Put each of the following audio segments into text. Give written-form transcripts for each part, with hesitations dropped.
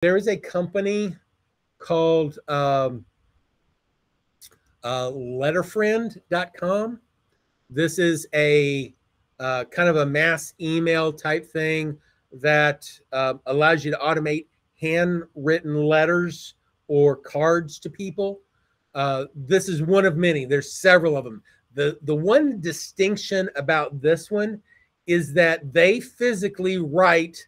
there is a company called letterfriend.com. This is a kind of a mass email type thing that allows you to automate handwritten letters or cards to people. This is one of many. There's several of them. The one distinction about this one is that they physically write.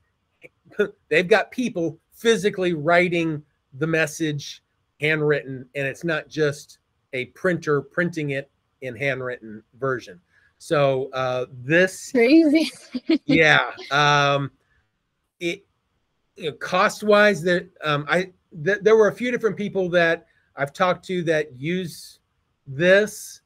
They've got people physically writing the message handwritten, and it's not just a printer printing it in handwritten version. So this Crazy. yeah, it, cost wise, there there were a few different people that I've talked to that use this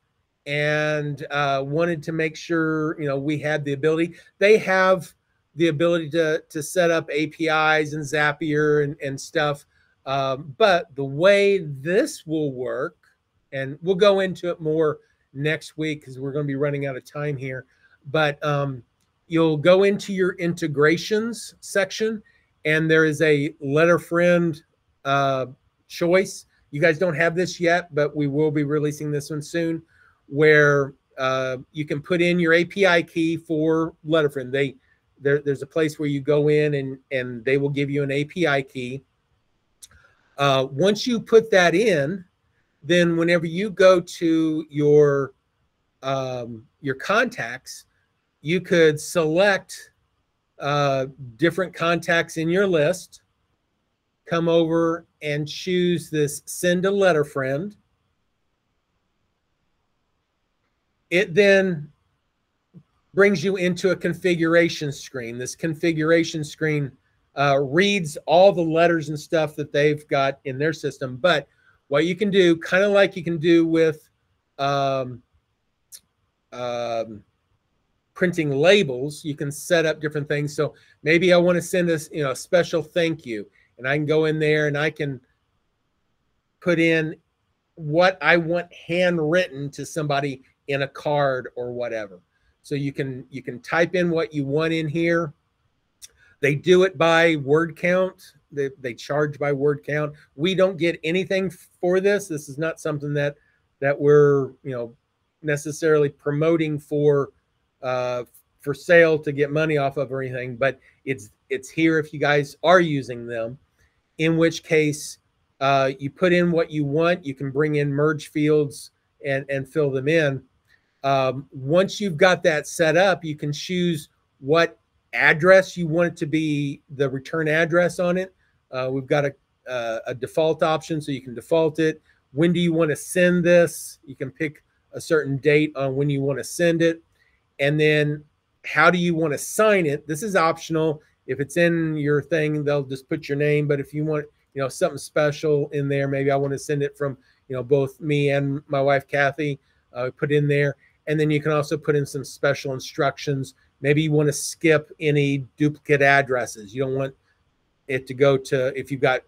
and wanted to make sure we had the ability. They have the ability to set up APIs and Zapier and stuff. But the way this will work, and we'll go into it more next week because we're going to be running out of time here. But you'll go into your integrations section, and there is a Letterfriend choice. You guys don't have this yet, but we will be releasing this one soon, where you can put in your API key for Letterfriend. There's a place where you go in and they will give you an API key. Once you put that in, then whenever you go to your contacts, you could select different contacts in your list, come over and choose this send a letter friend. It then brings you into a configuration screen. This configuration screen reads all the letters and stuff that they've got in their system. But what you can do, kind of like you can do with printing labels, you can set up different things. So maybe I want to send this, a special thank you, and I can go in there and I can put in what I want handwritten to somebody in a card or whatever. So you can type in what you want in here. They do it by word count. They charge by word count. We don't get anything for this. This is not something that we're necessarily promoting for sale to get money off of or anything. But it's here if you guys are using them. In which case, you put in what you want. You can bring in merge fields and fill them in. Once you've got that set up, you can choose what address you want it to be, the return address on it. We've got a default option, so you can default it. When do you want to send this? You can pick a certain date on when you want to send it. And then how do you want to sign it? This is optional. If it's in your thing, they'll just put your name. But if you want, something special in there, maybe I want to send it from, both me and my wife, Kathy, put in there. And then you can also put in some special instructions. Maybe you want to skip any duplicate addresses. You don't want it to go to, if you've got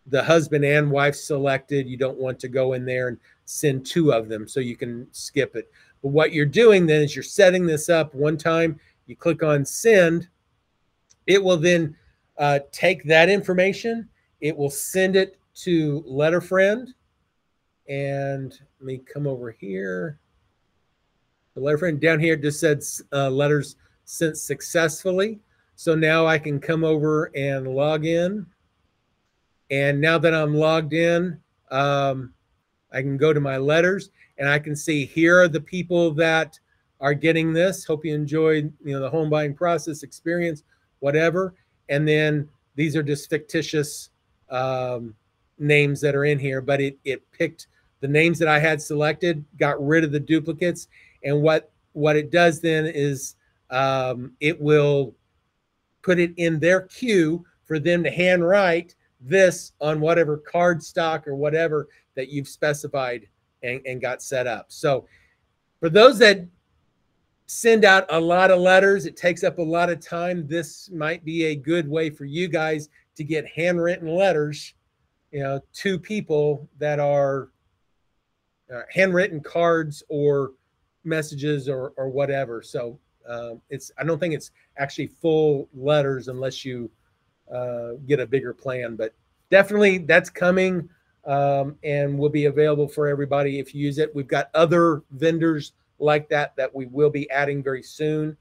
the husband and wife selected, you don't want to go in there and send two of them, so you can skip it. But what you're doing then is you're setting this up one time. You click on send. It will then take that information. It will send it to Letterfriend. And let me come over here. The Letterfriend down here just said letters sent successfully. So now I can come over and log in. And now that I'm logged in, I can go to my letters and I can see here are the people that are getting this. Hope you enjoyed, the home buying process experience, whatever. And then these are just fictitious names that are in here, but it picked the names that I had selected, got rid of the duplicates. And what it does then is it will put it in their queue for them to handwrite this on whatever card stock or whatever that you've specified and got set up. So for those that send out a lot of letters, it takes up a lot of time. This might be a good way for you guys to get handwritten letters, to people that are handwritten cards or messages or whatever. So I don't think it's actually full letters unless you get a bigger plan. But definitely that's coming, and will be available for everybody if you use it. We've got other vendors like that we will be adding very soon.